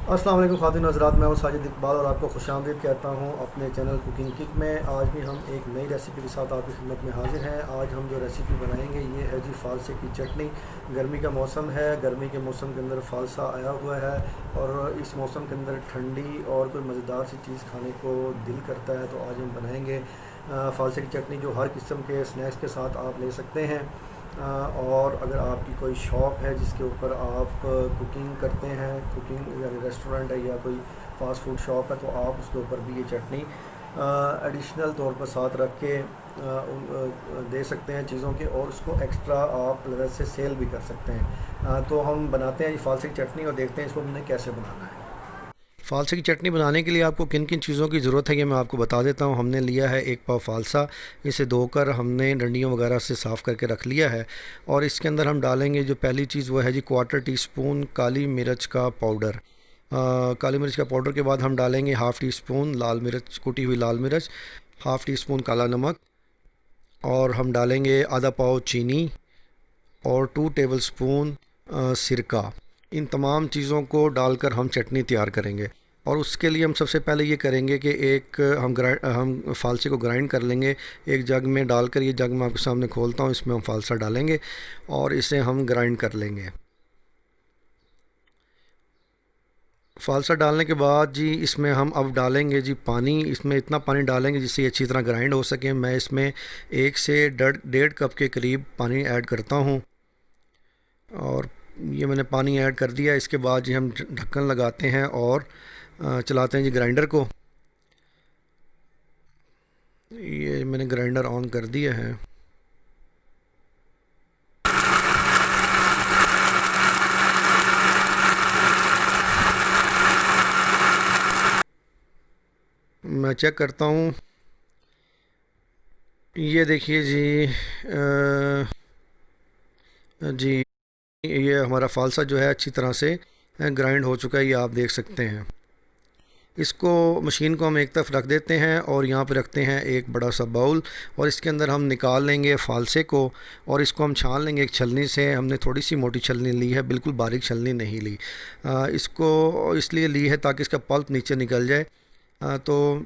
अस्सलाम वालेकुम ख़ातिन हज़रात, मैं हूं साजिद इकबाल और आपको खुशामदीद कहता हूं अपने चैनल कुकिंग किक में। आज भी हम एक नई रेसिपी के साथ आपकी खिदमत में हाज़िर हैं। आज हम जो रेसिपी बनाएंगे ये है जी फ़ालसे की चटनी। गर्मी का मौसम है, गर्मी के मौसम के अंदर फ़ालसा आया हुआ है और इस मौसम के अंदर ठंडी और कोई मज़ेदार सी चीज़ खाने को दिल करता है। तो आज हम बनाएंगे फ़ालसे की चटनी, जो हर किस्म के स्नैक्स के साथ आप ले सकते हैं। और अगर आपकी कोई शॉप है जिसके ऊपर आप कुकिंग करते हैं, कुकिंग यानी रेस्टोरेंट है या कोई फास्ट फूड शॉप है, तो आप उसके ऊपर भी ये चटनी एडिशनल तौर पर साथ रख के दे सकते हैं चीज़ों के, और उसको एक्स्ट्रा आप अलग से सेल भी कर सकते हैं। तो हम बनाते हैं ये फालसे की चटनी और देखते हैं इसको हमने कैसे बनाना है। फ़ालसे की चटनी बनाने के लिए आपको किन किन चीज़ों की ज़रूरत है ये मैं आपको बता देता हूँ। हमने लिया है 1 पाव फ़ालसा। इसे धोकर हमने डंडियों वगैरह से साफ़ करके रख लिया है। और इसके अंदर हम डालेंगे, जो पहली चीज़ वो है जी 1/4 टीस्पून काली मिर्च का पाउडर। काली मिर्च का पाउडर के बाद हम डालेंगे 1/2 टीस्पून लाल मिर्च, कुटी हुई लाल मिर्च, 1/2 टीस्पून काला नमक, और हम डालेंगे आधा पाव चीनी और 2 टेबलस्पून सिरका। इन तमाम चीज़ों को डालकर हम चटनी तैयार करेंगे। और उसके लिए हम सबसे पहले ये करेंगे कि हम फ़ालसे को ग्राइंड कर लेंगे एक जग में डालकर। ये जग मैं आपके सामने खोलता हूँ, इसमें हम फ़ालसा डालेंगे और इसे हम ग्राइंड कर लेंगे। फ़ालसा डालने के बाद जी इसमें हम अब डालेंगे जी पानी। इसमें इतना पानी डालेंगे जिससे ये अच्छी तरह ग्राइंड हो सके। मैं इसमें 1 से डेढ़ कप के करीब पानी ऐड करता हूँ और ये मैंने पानी ऐड कर दिया। इसके बाद जी हम ढक्कन लगाते हैं और चलाते हैं जी ग्राइंडर को। ये मैंने ग्राइंडर ऑन कर दिया है। मैं चेक करता हूँ, ये देखिए जी जी ये हमारा फ़ालसा जो है अच्छी तरह से ग्राइंड हो चुका है, ये आप देख सकते हैं। इसको मशीन को हम एक तरफ रख देते हैं और यहाँ पे रखते हैं एक बड़ा सा बाउल, और इसके अंदर हम निकाल लेंगे फ़ालसे को और इसको हम छान लेंगे एक छलनी से। हमने थोड़ी सी मोटी छलनी ली है, बिल्कुल बारीक छलनी नहीं ली। इसको इसलिए ली है ताकि इसका पल्प नीचे निकल जाए, तो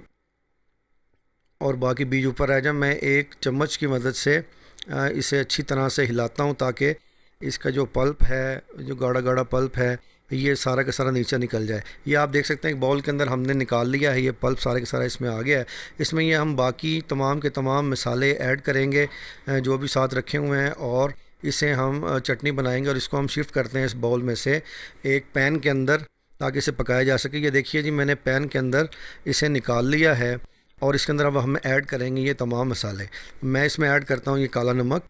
और बाकी बीज ऊपर रह जाए। मैं एक चम्मच की मदद से इसे अच्छी तरह से हिलाता हूँ ताकि इसका जो पल्प है, जो गाढ़ा गाढ़ा पल्प है, ये सारा का सारा नीचे निकल जाए। ये आप देख सकते हैं एक बाउल के अंदर हमने निकाल लिया है, ये पल्प सारा का सारा इसमें आ गया है। इसमें ये हम बाकी तमाम के तमाम मसाले ऐड करेंगे जो भी साथ रखे हुए हैं, और इसे हम चटनी बनाएंगे। और इसको हम शिफ्ट करते हैं इस बाउल में से एक पैन के अंदर ताकि इसे पकाया जा सके। ये देखिए जी मैंने पैन के अंदर इसे निकाल लिया है और इसके अंदर अब हम ऐड करेंगे ये तमाम मसाले। मैं इसमें ऐड करता हूँ ये काला नमक,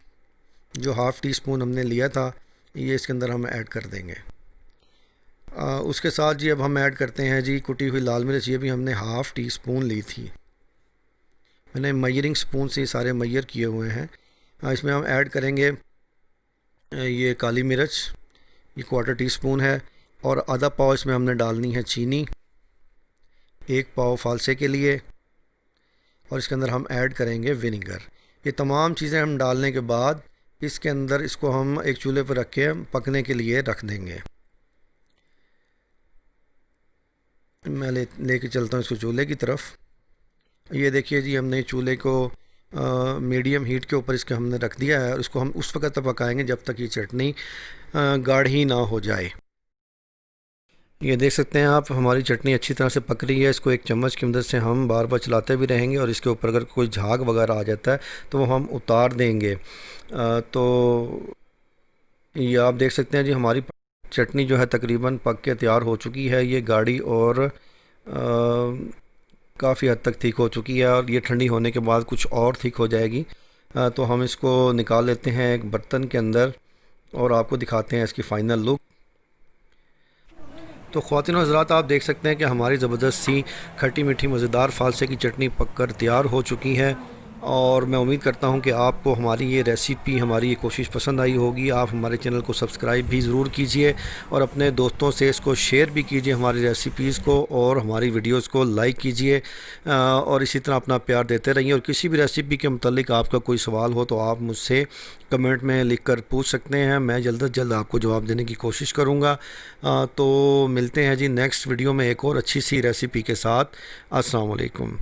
जो 1/2 टीस्पून हमने लिया था, ये इसके अंदर हम ऐड कर देंगे। उसके साथ जी अब हम ऐड करते हैं जी कुटी हुई लाल मिर्च। ये भी हमने 1/2 टीस्पून ली थी। मैंने मयरिंग स्पून से सारे मयर किए हुए हैं। इसमें हम ऐड करेंगे ये काली मिर्च, ये 1/4 टीस्पून है, और आधा पाव इसमें हमने डालनी है चीनी, 1 पाव फ़ालसे के लिए, और इसके अंदर हम ऐड करेंगे विनेगर। ये तमाम चीज़ें हम डालने के बाद इसके अंदर इसको हम एक चूल्हे पर रख के पकने के लिए रख देंगे। मैं लेके चलता हूँ इसको चूल्हे की तरफ। ये देखिए जी हमने चूल्हे को मीडियम हीट के ऊपर इसके हमने रख दिया है, और इसको हम उस वक्त तक पकाएंगे जब तक ये चटनी गाढ़ी ना हो जाए। ये देख सकते हैं आप, हमारी चटनी अच्छी तरह से पक रही है। इसको एक चम्मच की मदद से हम बार बार चलाते भी रहेंगे, और इसके ऊपर अगर कोई झाग वगैरह आ जाता है तो वो हम उतार देंगे। तो ये आप देख सकते हैं जी हमारी चटनी जो है तकरीबन पक के तैयार हो चुकी है। ये गाढ़ी और काफ़ी हद तक ठीक हो चुकी है, और ये ठंडी होने के बाद कुछ और ठीक हो जाएगी। तो हम इसको निकाल लेते हैं एक बर्तन के अंदर और आपको दिखाते हैं इसकी फ़ाइनल लुक। तो ख़वातीन और हज़रात, आप देख सकते हैं कि हमारी ज़बरदस्त सी खट्टी मीठी मज़ेदार फ़ालसे की चटनी पक कर तैयार हो चुकी है। और मैं उम्मीद करता हूं कि आपको हमारी ये रेसिपी, हमारी ये कोशिश पसंद आई होगी। आप हमारे चैनल को सब्सक्राइब भी ज़रूर कीजिए और अपने दोस्तों से इसको शेयर भी कीजिए हमारी रेसिपीज़ को, और हमारी वीडियोस को लाइक कीजिए और इसी तरह अपना प्यार देते रहिए। और किसी भी रेसिपी के मुतालिक आपका कोई सवाल हो तो आप मुझसे कमेंट में लिख कर पूछ सकते हैं, मैं जल्द अज जल्द आपको जवाब देने की कोशिश करूँगा। तो मिलते हैं जी नेक्स्ट वीडियो में एक और अच्छी सी रेसिपी के साथ। अस्सलाम वालेकुम।